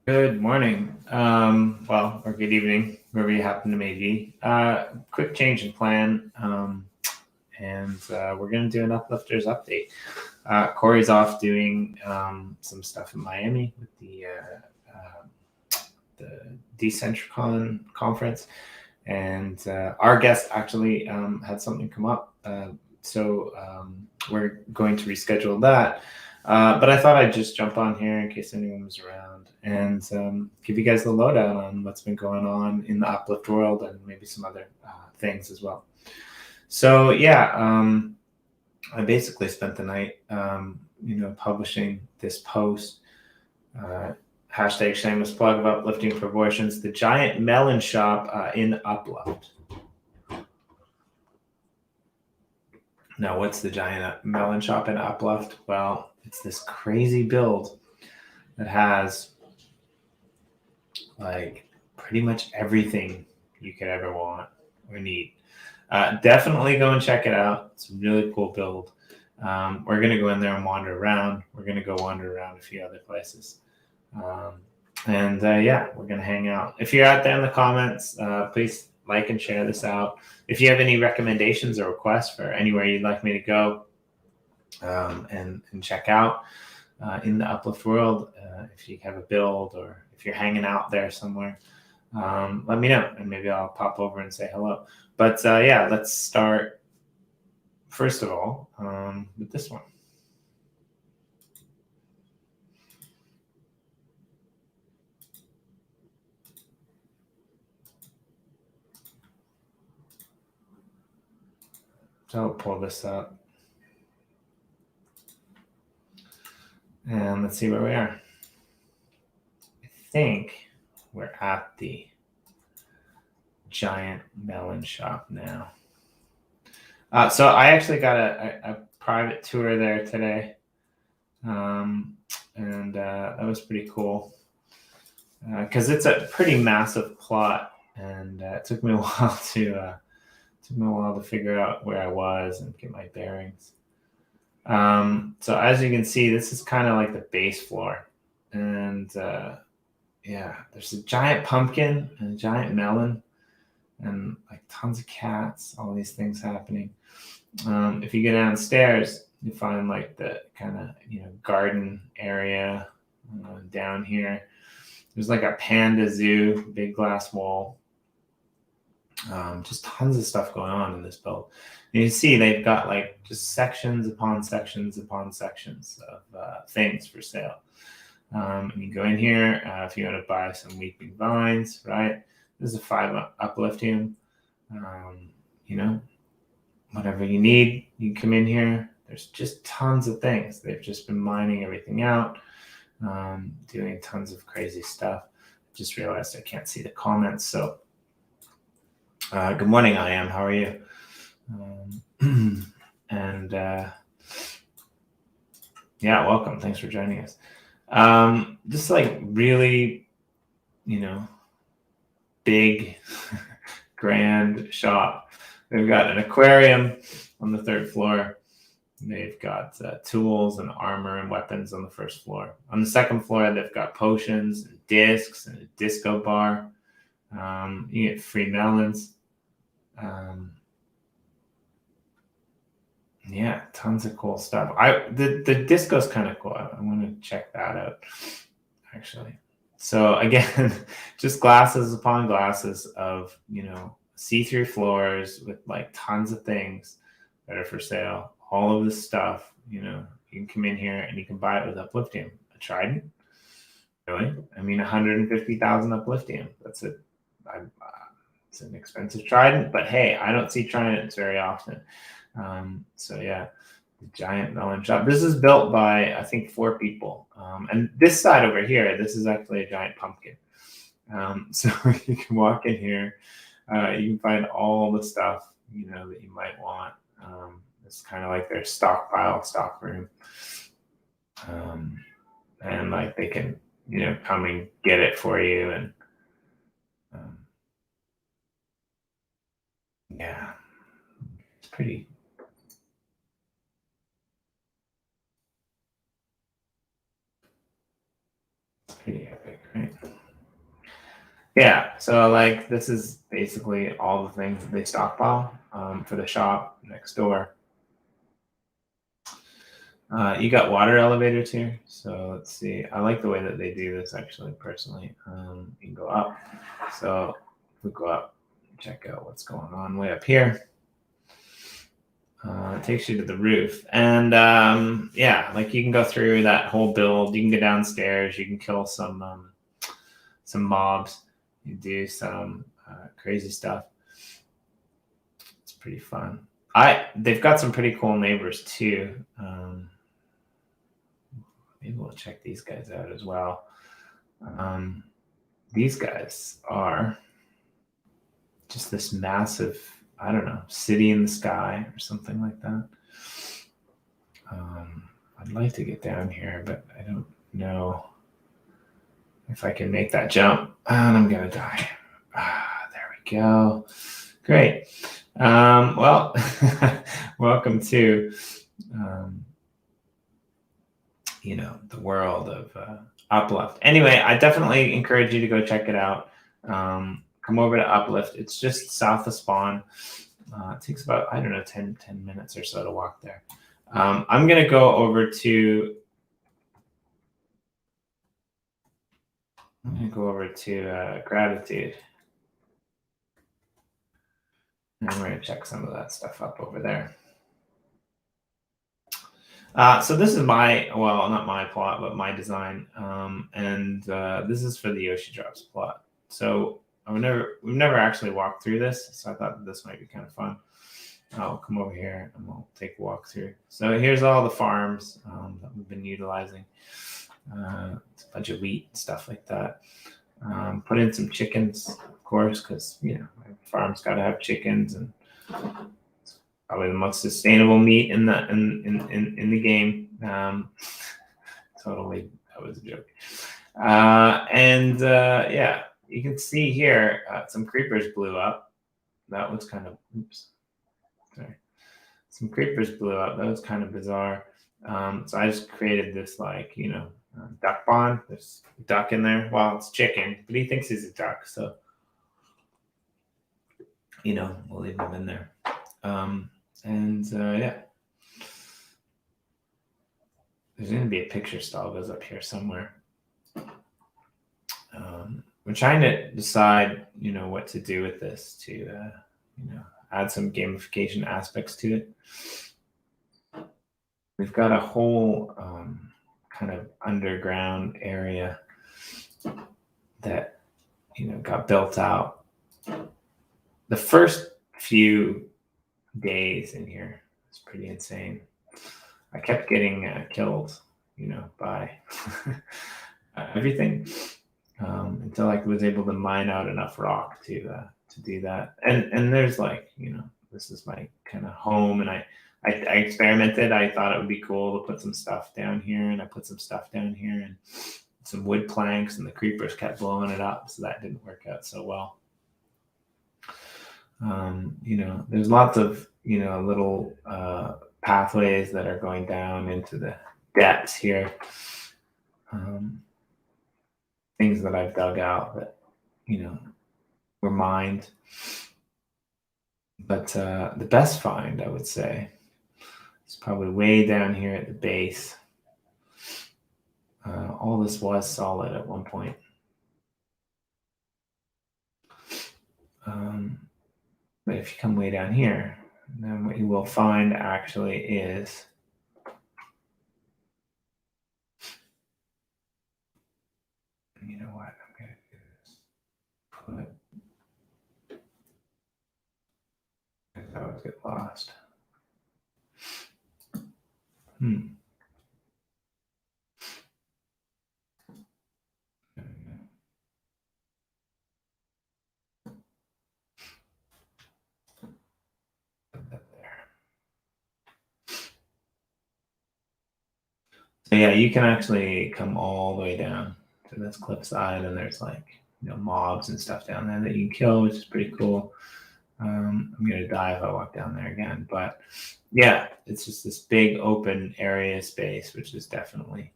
Good morning. Well, or good evening, wherever you happen to may be. Quick change in plan, and we're going to do an Uplifters update. Corey's off doing some stuff in Miami with the Decentricon conference, and our guest actually had something come up, so we're going to reschedule that. But I thought I'd just jump on here in case anyone was around and give you guys the lowdown on what's been going on in the Uplift world and maybe some other things as well. So yeah, I basically spent the night, publishing this post. Hashtag shameless plug of uplifting for abortions. The giant melon shop in UpLift. Now, what's the giant melon shop in UpLift? Well, it's this crazy build that has like pretty much everything you could ever want or need. Definitely go and check it out. It's a really cool build. We're going to go in there and wander around. We're going to go wander around a few other places. Yeah, we're going to hang out. If you're out there in the comments, please like and share this out. If you have any recommendations or requests for anywhere you'd like me to go and check out in the Uplift world, if you have a build or if you're hanging out there somewhere, let me know and maybe I'll pop over and say hello. But yeah, let's start first of all with this one. So I'll pull this up and let's see where we are. I think we're at the giant melon shop now. So I actually got a private tour there today, and that was pretty cool because it's a pretty massive plot, and it took me a while to figure out where I was and get my bearings. So as you can see, this is kind of like the base floor, and yeah, there's a giant pumpkin and a giant melon and like tons of cats, all these things happening. If you go downstairs, you find like the kind of, garden area down here. There's like a panda zoo, big glass wall. Just tons of stuff going on in this build. And you see they've got like just sections upon sections upon sections of things for sale. And you go in here if you want to buy some weeping vines, right? This is a 5 uplifting. Whatever you need, you come in here. There's just tons of things. They've just been mining everything out, doing tons of crazy stuff. Just realized I can't see the comments. So good morning, I am. How are you? Yeah, welcome. Thanks for joining us. Just like really, big, grand shop. They've got an aquarium on the 3rd floor. They've got tools and armor and weapons on the 1st floor. On the 2nd floor, they've got potions and discs and a disco bar. You get free melons. Yeah, tons of cool stuff. The disco's kind of cool. I want to check that out, actually. So again, just glasses upon glasses of, see-through floors with like tons of things that are for sale. All of this stuff, you can come in here and you can buy it with uplifting. A trident? Really? I mean, 150,000 uplifting. That's it. It's an expensive trident, but hey, I don't see tridents very often. So yeah, the giant melon shop. This is built by, I think, 4 people. And this side over here, this is actually a giant pumpkin. So you can walk in here. You can find all the stuff, that you might want. It's kind of like their stock room. And like they can, come and get it for you. And yeah, it's pretty epic, Right. Yeah, so like this is basically all the things that they stockpile for the shop next door. You got water elevators here, so let's see. I like the way that they do this actually, personally. You can go up. So if we go up, check out what's going on way up here. It takes you to the roof, and yeah, like you can go through that whole build. You can go downstairs. You can kill some mobs. You do some crazy stuff. It's pretty fun. They've got some pretty cool neighbors too. Maybe we'll check these guys out as well. These guys are just this massive, I don't know, city in the sky or something like that. I'd like to get down here, but I don't know if I can make that jump. And I'm gonna die. There we go. Great. Well, welcome to the world of UpLift. Anyway, I definitely encourage you to go check it out. Come over to UpLift. It's just south of Spawn. It takes about, I don't know, 10 minutes or so to walk there. I'm going to go over to Gratitude. And we're going to check some of that stuff up over there. So this is not my plot, but my design. And this is for the Yoshi Drops plot. So we've never actually walked through this, so I thought this might be kind of fun. I'll come over here and we'll take a walk through. So here's all the farms that we've been utilizing. It's a bunch of wheat and stuff like that. Put in some chickens, of course, because my farm's got to have chickens, and it's probably the most sustainable meat in the game. Totally, that was a joke. Yeah, you can see here some creepers blew up. That was kind of some creepers blew up. That was kind of bizarre. So I just created this duck pond. There's a duck in there. Well, it's chicken, but he thinks he's a duck, so we'll leave him in there. Yeah, there's going to be a picture stall goes up here somewhere. We're trying to decide, what to do with this to, add some gamification aspects to it. We've got a whole kind of underground area that, got built out. The first few days in here was pretty insane. I kept getting killed, by everything until I was able to mine out enough rock to do that. And there's this is my kind of home, and I experimented. I thought it would be cool to put some stuff down here, and I put some stuff down here and some wood planks, and the creepers kept blowing it up, so that didn't work out so well. There's lots of little pathways that are going down into the depths here. Things that I've dug out that were mined. But the best find, I would say, is probably way down here at the base. All this was solid at one point. But if you come way down here, then what you will find actually is you know what? I'm going to do this. I always get lost. So yeah, you can actually come all the way down to this cliff side, and there's mobs and stuff down there that you can kill, which is pretty cool. I'm gonna die if I walk down there again, but yeah, it's just this big open area space, which is definitely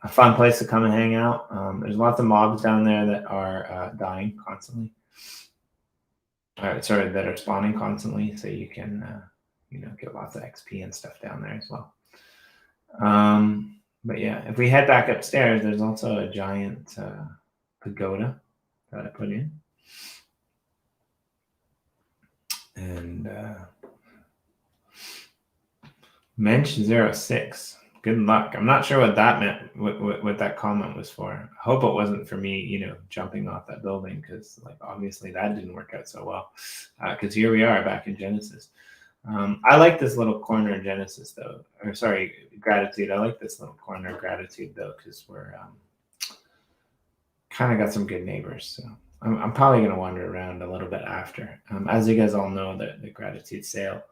a fun place to come and hang out. There's lots of mobs down there that are dying constantly. Sorry, that are spawning constantly, so you can get lots of XP and stuff down there as well. But yeah, if we head back upstairs, there's also a giant pagoda that I put in. And Mensch06, good luck. I'm not sure what that meant, what that comment was for. I hope it wasn't for me, jumping off that building, because obviously that didn't work out so well. Because here we are back in Genesis. I like this little corner of Genesis though, or sorry, Gratitude. I like this little corner of Gratitude though, because we're kind of got some good neighbors. So I'm probably going to wander around a little bit after. As you guys all know, the Gratitude sale,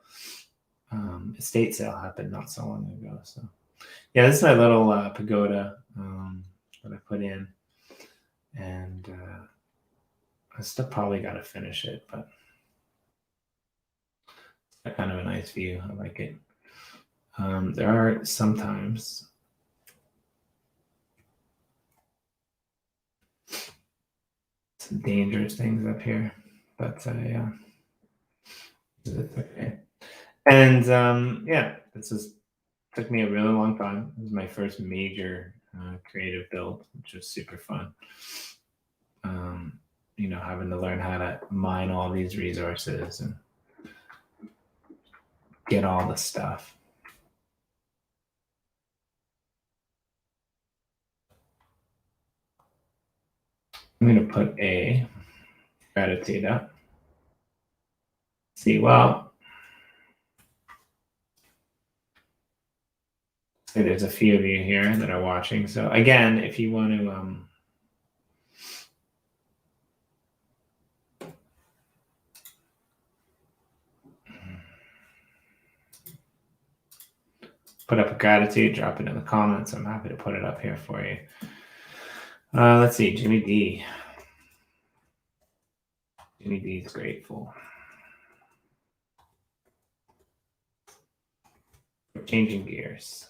estate sale happened not so long ago. So yeah, this is my little pagoda that I put in, and I still probably got to finish it, but it's kind of a nice view. I like it. There are sometimes some dangerous things up here, but yeah, it's okay. And yeah, took me a really long time. It was my first major creative build, which was super fun. Having to learn how to mine all these resources and get all the stuff. I'm going to put a Gratitude up. See, well, there's a few of you here that are watching. So again, if you want to put up a Gratitude, drop it in the comments. I'm happy to put it up here for you. Let's see, Jimmy D. Jimmy D is grateful. We're changing gears.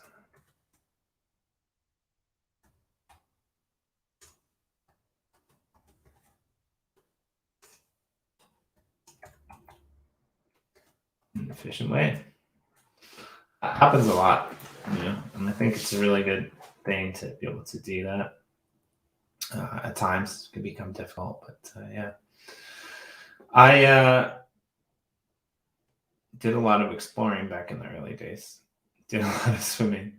An efficient way. That happens a lot, and I think it's a really good thing to be able to do that. At times, it can become difficult, but yeah. I did a lot of exploring back in the early days. Did a lot of swimming.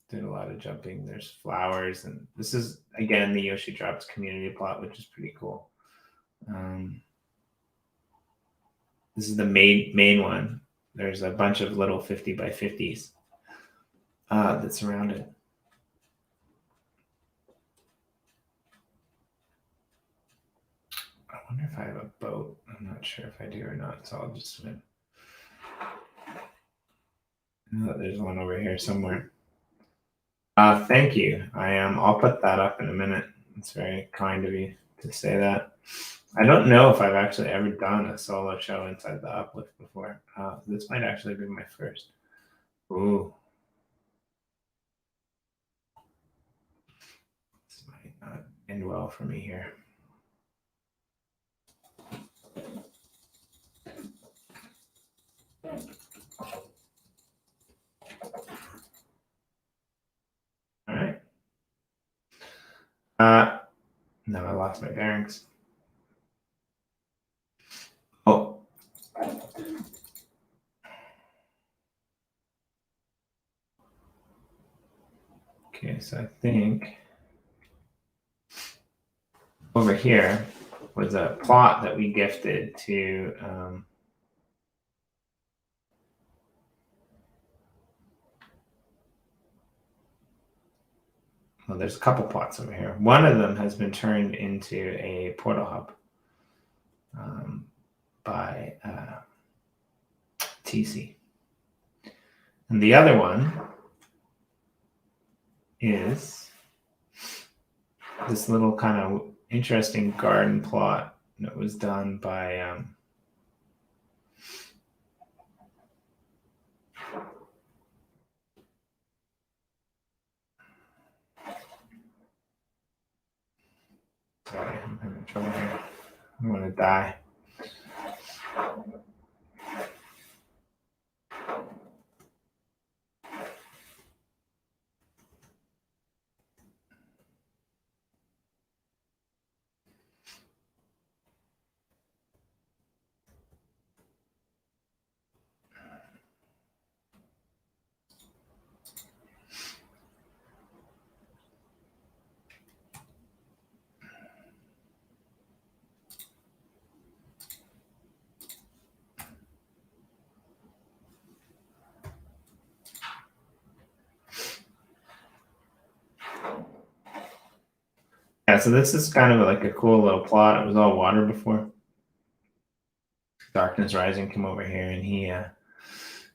Did a lot of jumping. There's flowers, and this is again the Yoshi Drops community plot, which is pretty cool. This is the main one. There's a bunch of little 50 by 50s that surround it. I wonder if I have a boat. I'm not sure if I do or not, so I'll just swim. Oh, there's one over here somewhere. Thank you. I'll put that up in a minute. It's very kind of you to say that. I don't know if I've actually ever done a solo show inside the UpLift before. This might actually be my first. Ooh. This might not end well for me here. All right. No, I lost my bearings. Oh. Okay, so I think over here was a plot that we gifted to well, there's a couple plots over here. One of them has been turned into a portal hub by TC. And the other one is this little kind of interesting garden plot that was done by having trouble here. I want to die. Yeah, so this is kind of like a cool little plot. It was all water before. Darkness Rising came over here, and he,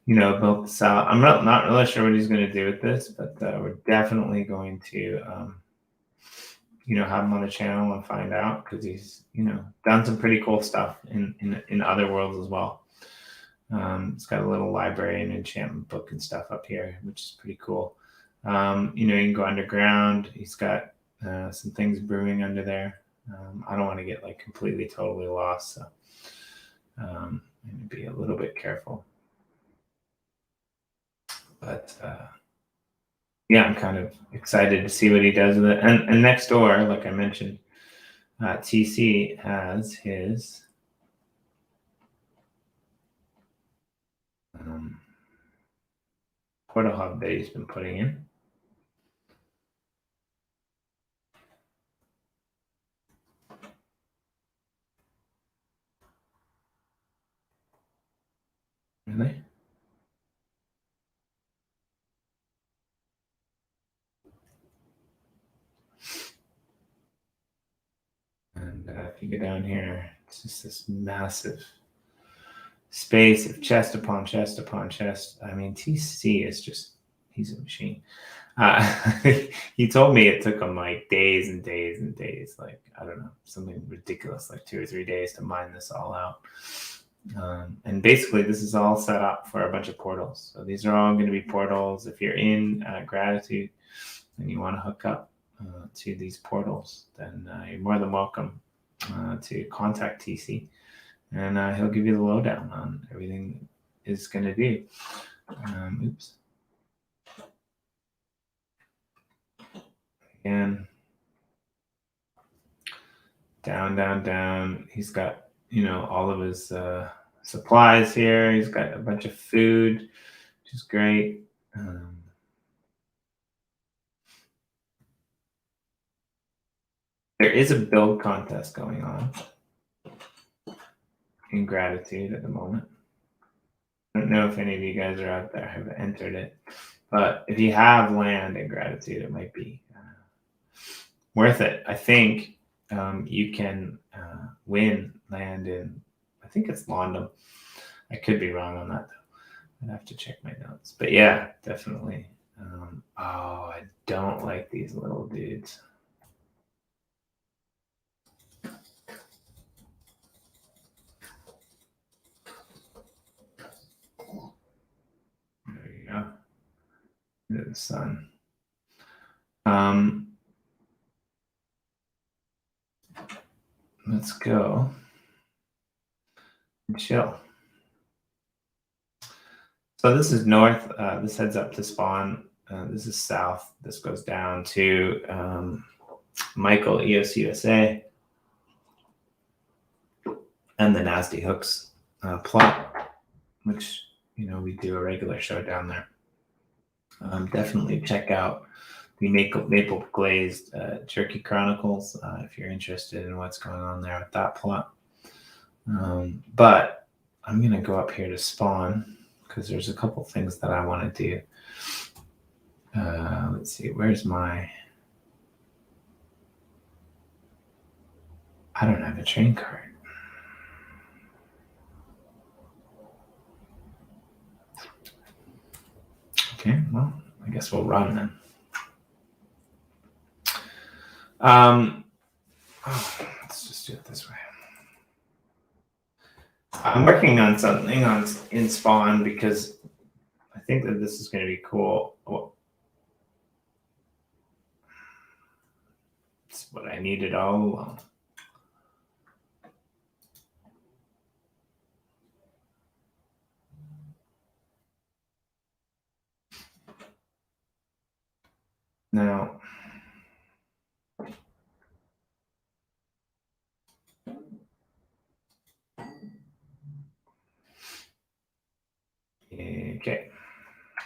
built this out. I'm not really sure what he's going to do with this, but we're definitely going to, have him on the channel and find out, because he's, done some pretty cool stuff in other worlds as well. It's got a little library and enchantment book and stuff up here, which is pretty cool. You can go underground. He's got some things brewing under there. I don't want to get like completely totally lost, so I'm going to be a little bit careful. But yeah, I'm kind of excited to see what he does with it. And next door, like I mentioned, TC has his portal hub that he's been putting in. Really? And if you go down here, it's just this massive space of chest upon chest upon chest. I mean, TC is just, he's a machine. He told me it took him like days and days and days, like, I don't know, something ridiculous, like 2 or 3 days to mine this all out. And basically, this is all set up for a bunch of portals. So these are all going to be portals. If you're in Gratitude and you want to hook up to these portals, then you're more than welcome to contact TC, and he'll give you the lowdown on everything is going to do. Oops. Again, down. He's got, all of his supplies here. He's got a bunch of food, which is great. There is a build contest going on in Gratitude at the moment. I don't know if any of you guys are out there have entered it, but if you have land in Gratitude, it might be worth it. I think you can win land in, I think it's London. I could be wrong on that, though. I'd have to check my notes. But yeah, definitely. I don't like these little dudes. There you go. Into the sun. Let's go and chill. So this is north. This heads up to spawn. This is south. This goes down to Michael EOS USA and the Nasty Hooks plot, which we do a regular show down there. Definitely check out the Maple Glazed Jerky Chronicles if you're interested in what's going on there with that plot. But I'm gonna go up here to spawn because there's a couple things that I want to do. Let's see, where's my... I don't have a train card. Okay, well, I guess we'll run then. Let's just do it this way. I'm working on something in spawn because I think that this is going to be cool. It's what I needed all along. Now, okay.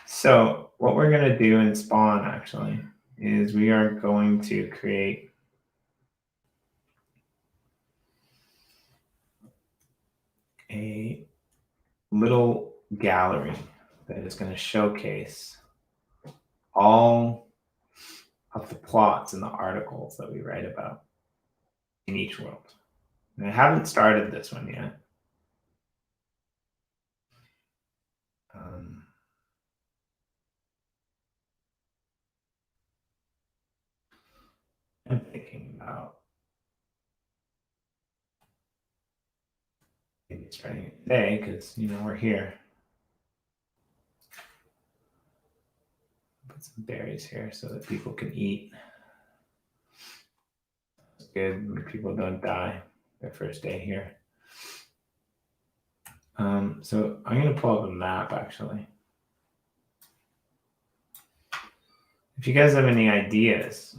So what we're going to do in Spawn actually is we are going to create a little gallery that is going to showcase all of the plots and the articles that we write about in each world. And I haven't started this one yet. I'm thinking about maybe starting it today because, you know, we're here. Put some berries here so that people can eat. It's good when people don't die their first day here. So I'm going to pull up a map actually. If you guys have any ideas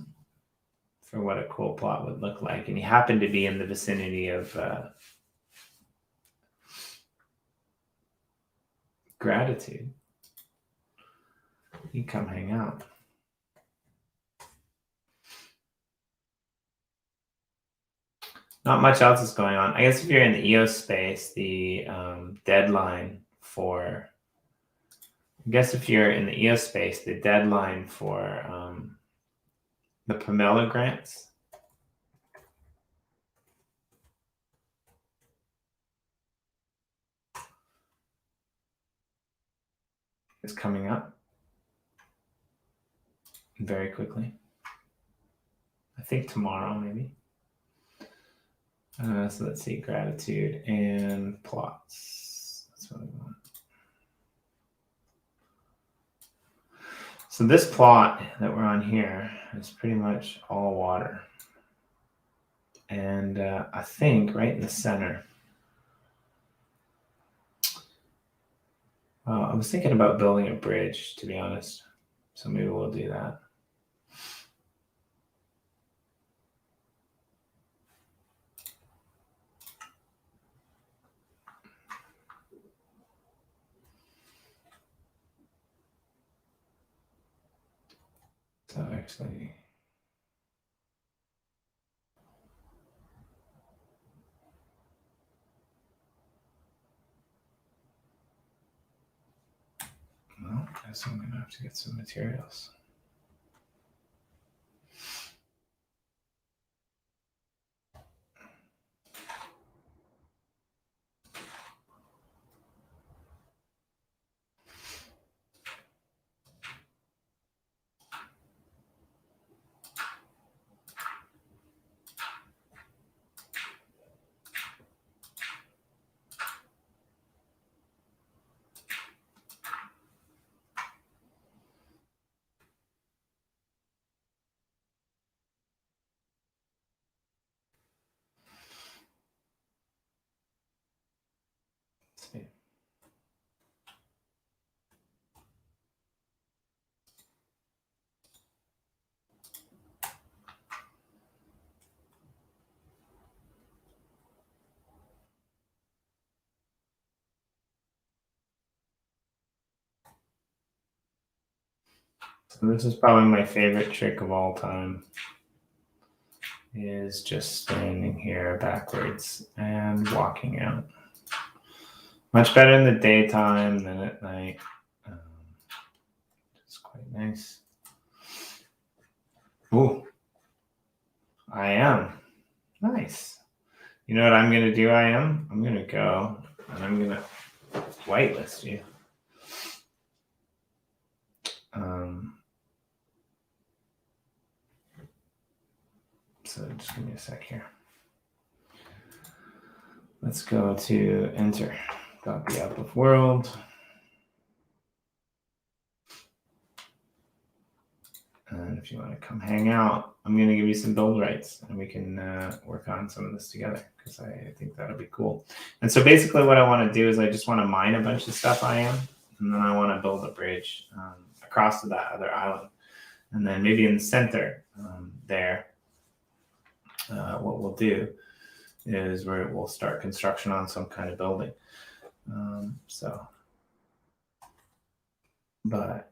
for what a cool plot would look like, and you happen to be in the vicinity of Gratitude, you come hang out. Not much else is going on. I guess if you're in the EOS space, the deadline for, I guess if you're in the EOS space, the deadline for the Pomelo grants is coming up very quickly. I think tomorrow, maybe. So let's see, Gratitude and plots. That's what we want. So this plot that we're on here is pretty much all water. And I think right in the center, I was thinking about building a bridge, to be honest. So maybe we'll do that. So actually, well, I guess I'm going to have to get some materials. Let's see. So this is probably my favorite trick of all time, is just standing here backwards and walking out. Much better in the daytime than at night. It's quite nice. Ooh, I am. Nice. You know what I'm going to do, I'm going to go and I'm going to whitelist you. So just give me a sec here. Let's go to enter. Got the UpLift world. And if you want to come hang out, I'm going to give you some build rights and we can work on some of this together because I think that'll be cool. And so basically what I want to do is I just want to mine a bunch of stuff and then I want to build a bridge across to that other island. And then maybe in the center there, what we'll do is we'll start construction on some kind of building. But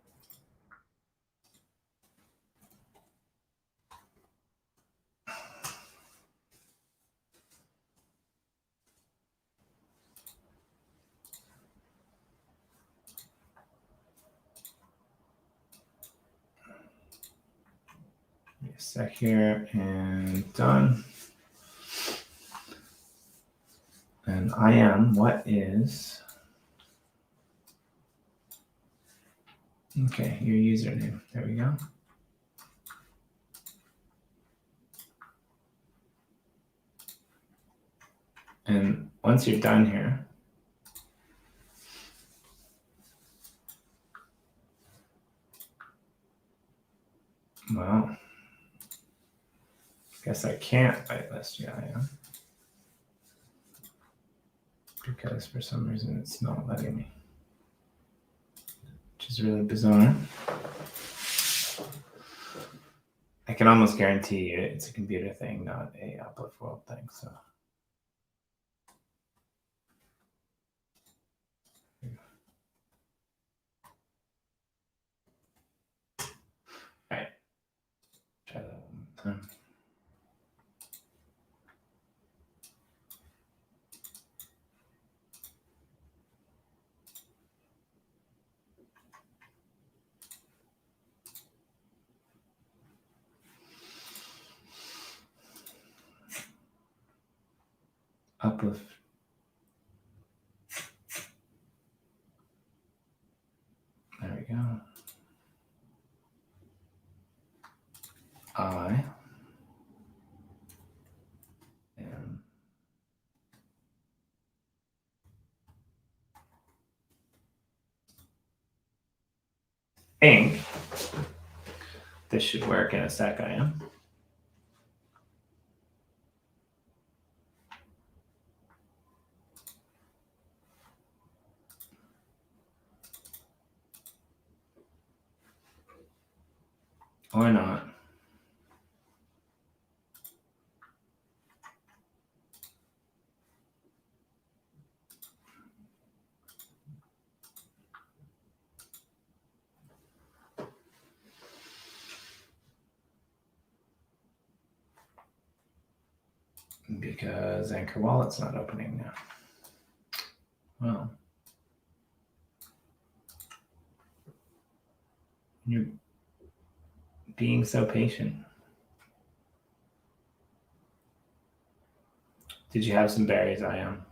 a sec here and done. And what is, okay, your username. There we go. And once you're done here, well, guess I can't whitelist you, because for some reason it's not letting me, which is really bizarre. I can almost guarantee you it's a computer thing, not a UpLift World thing. So. All right. Try that one more time. UpLift. There we go. I am think this should work in a sec. I am. Or not. Because Anchor Wallet's not opening now. Well, you're being so patient. Did you have some berries? I am.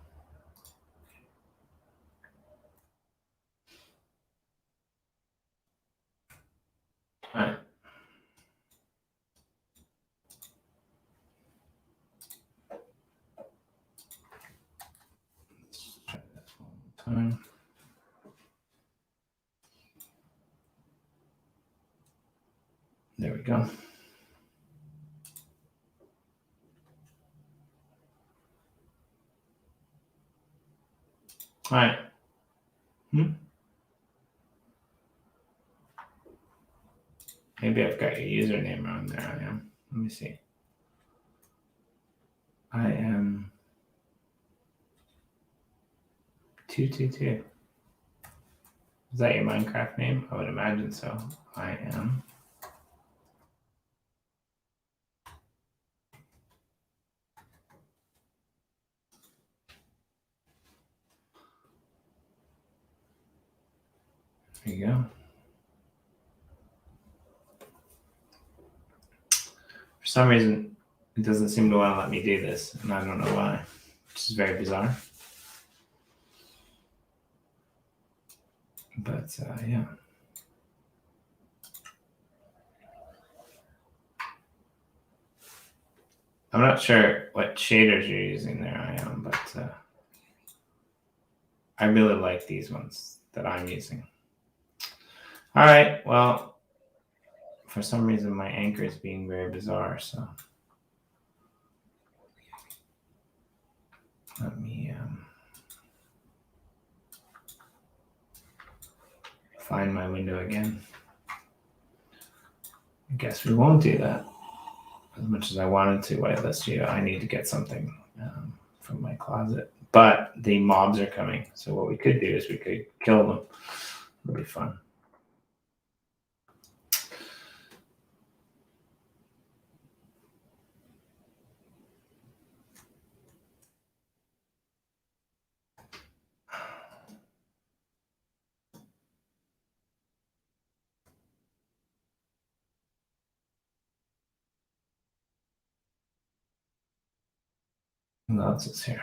All right. Let's try this one more time. There we go. All right. Maybe I've got your username wrong there. I am. Let me see. I am 222. Is that your Minecraft name? I would imagine so. I am. There you go. For some reason, it doesn't seem to want to let me do this, and I don't know why, which is very bizarre. But yeah. I'm not sure what shaders you're using there, I am, but I really like these ones that I'm using. All right, well, for some reason my anchor is being very bizarre, so let me find my window again. guess we won't do that. As much as I wanted to whitelist you, I need to get something from my closet. But the mobs are coming, so what we could do is we could kill them. It'll be fun. Who else is here?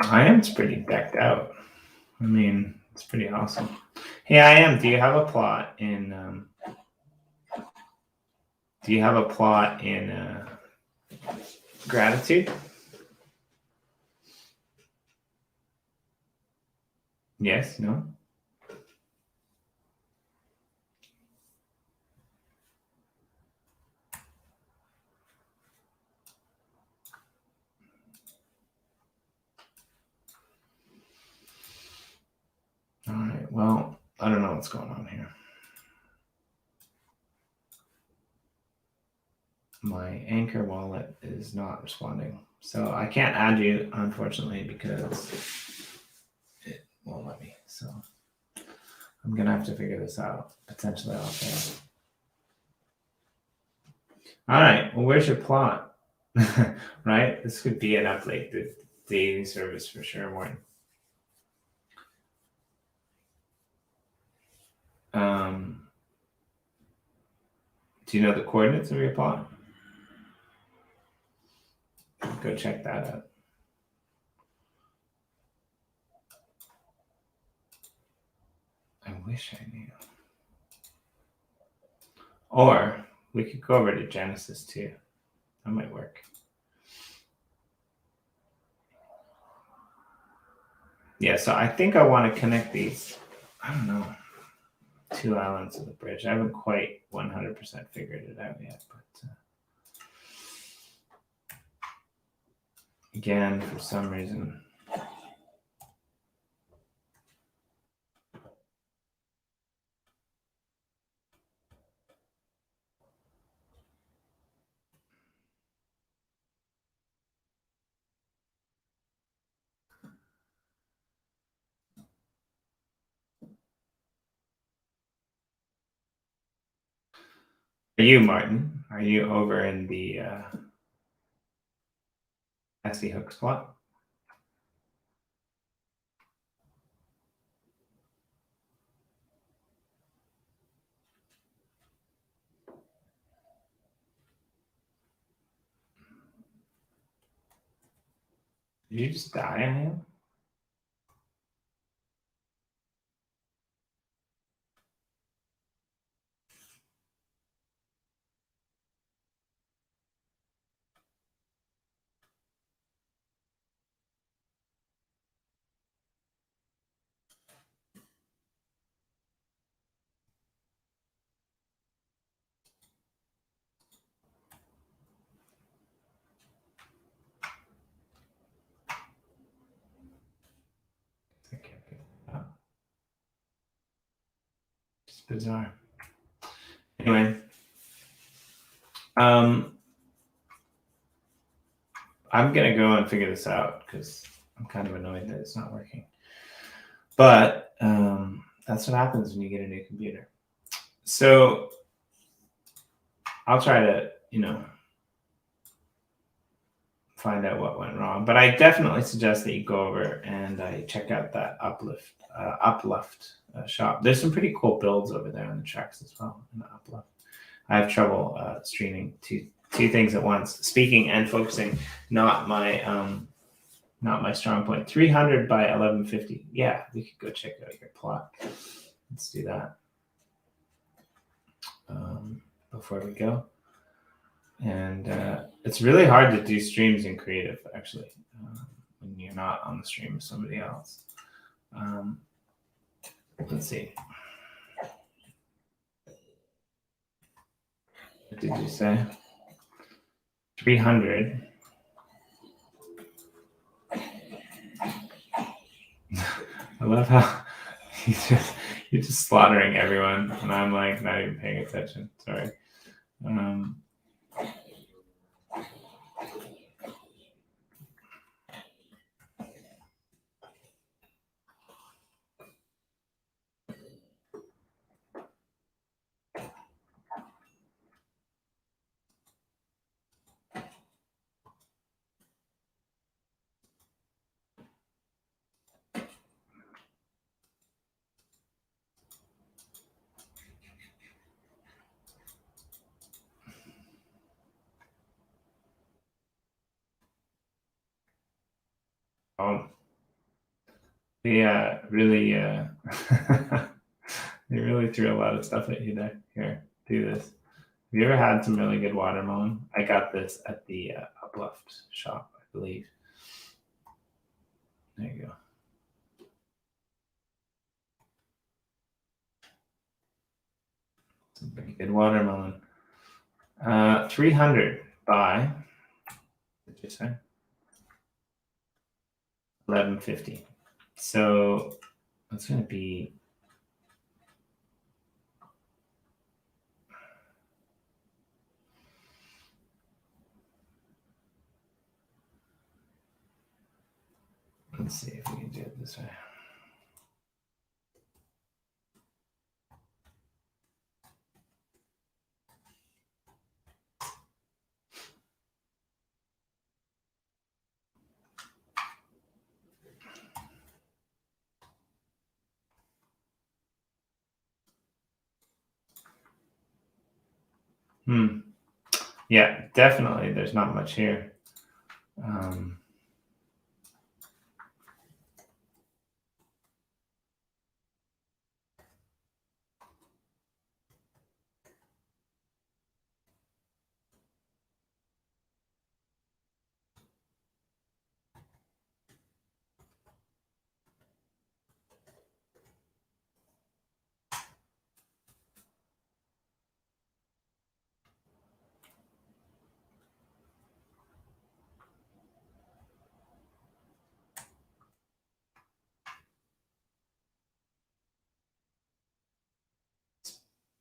IAM's pretty decked out. I mean, it's pretty awesome. Hey, IAM, do you have a plot in? Do you have a plot in gratitude? Yes. No. All right. Well, I don't know what's going on here. My Anchor wallet is not responding. So I can't add you, unfortunately, because it won't let me. So I'm going to have to figure this out. Potentially I'll fail. All right. Well, where's your plot? Right? This could be an UpLift, the daily service for sure, Morton. Do you know the coordinates of your plot? Go check that out. I wish I knew. Or we could go over to Genesis too. That might work. Yeah, so I think I want to connect these, I don't know, 2 islands of the bridge. I haven't quite 100% figured it out yet, but again, for some reason. Are you, Martin? Are you over in the SE Hooks plot? Did you just die on him? It's bizarre. Anyway, I'm gonna go and figure this out because I'm kind of annoyed that it's not working. But that's what happens when you get a new computer. So I'll try to, find out what went wrong. But I definitely suggest that you go over and check out that UpLift shop. There's some pretty cool builds over there on the tracks as well in the UpLift. I have trouble streaming two things at once, speaking and focusing. Not my strong point. 300 by 1150. Yeah, we could go check out your plot. Let's do that before we go. And it's really hard to do streams in creative, actually, when you're not on the stream with somebody else. Let's see. What did you say? 300 I love how you're just slaughtering everyone, and I'm like not even paying attention. Sorry. Yeah, really. They really threw a lot of stuff at you there. Here, do this. Have you ever had some really good watermelon? I got this at the UpLift shop, I believe. There you go. Some pretty good watermelon. 300 by, what did you say? 1150. So that's going to be, let's see if we can do it this way. Yeah, definitely. There's not much here.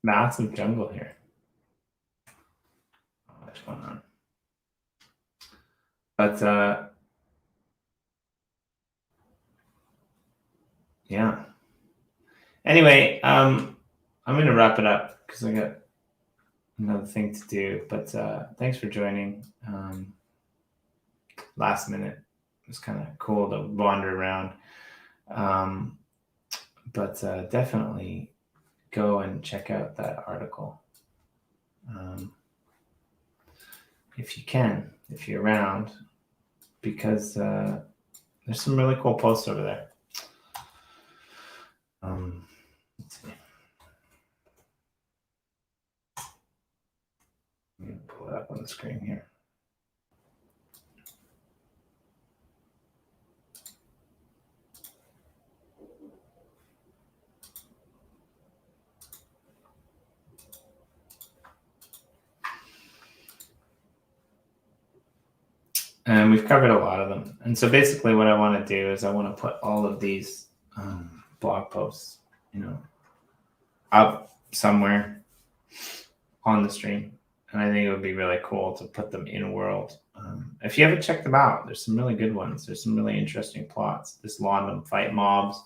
Massive jungle here. What's going on? But yeah. Anyway, I'm going to wrap it up because I got another thing to do. But thanks for joining. Last minute, it was kind of cool to wander around. But definitely go and check out that article. If you can, if you're around, because there's some really cool posts over there. Let's see. Let me pull it up on the screen here. And we've covered a lot of them. And so basically what I want to do is I want to put all of these blog posts, up somewhere on the stream. And I think it would be really cool to put them in world. If you haven't checked them out, there's some really good ones. There's some really interesting plots. This London fight mobs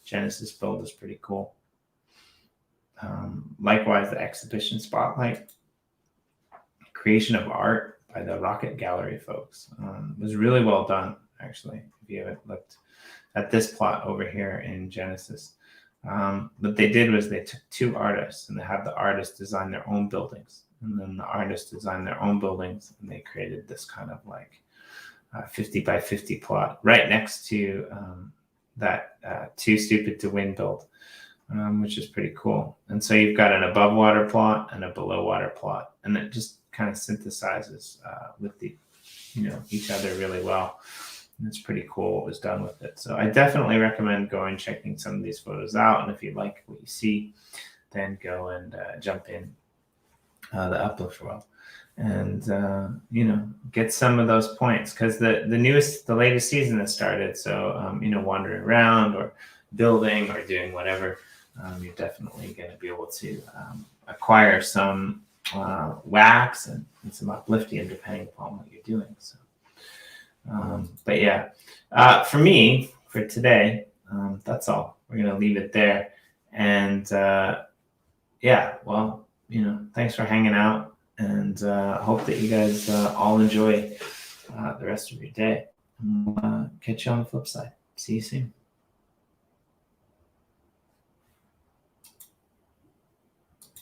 Genesis build is pretty cool. Likewise, the exhibition spotlight creation of art by the Rocket Gallery folks was really well done, actually. If you haven't looked at this plot over here in Genesis, what they did was they took two artists and they had the artists design their own buildings, and then the artists designed their own buildings, and they created this kind of like 50 by 50 plot right next to that Too Stupid to Win build, which is pretty cool. And so you've got an above water plot and a below water plot, and it just kind of synthesizes with the each other really well. And it's pretty cool what was done with it. So I definitely recommend going checking some of these photos out, and if you like what you see, then go and jump in the UpLift world. and get some of those points, because the latest season has started. So wandering around or building or doing whatever, you're definitely going to be able to acquire some wax and some uplifting depending upon what you're doing. So but yeah, for me, for today, that's all. We're going to leave it there. And well, thanks for hanging out, and hope that you guys all enjoy the rest of your day. Catch you on the flip side. See you soon.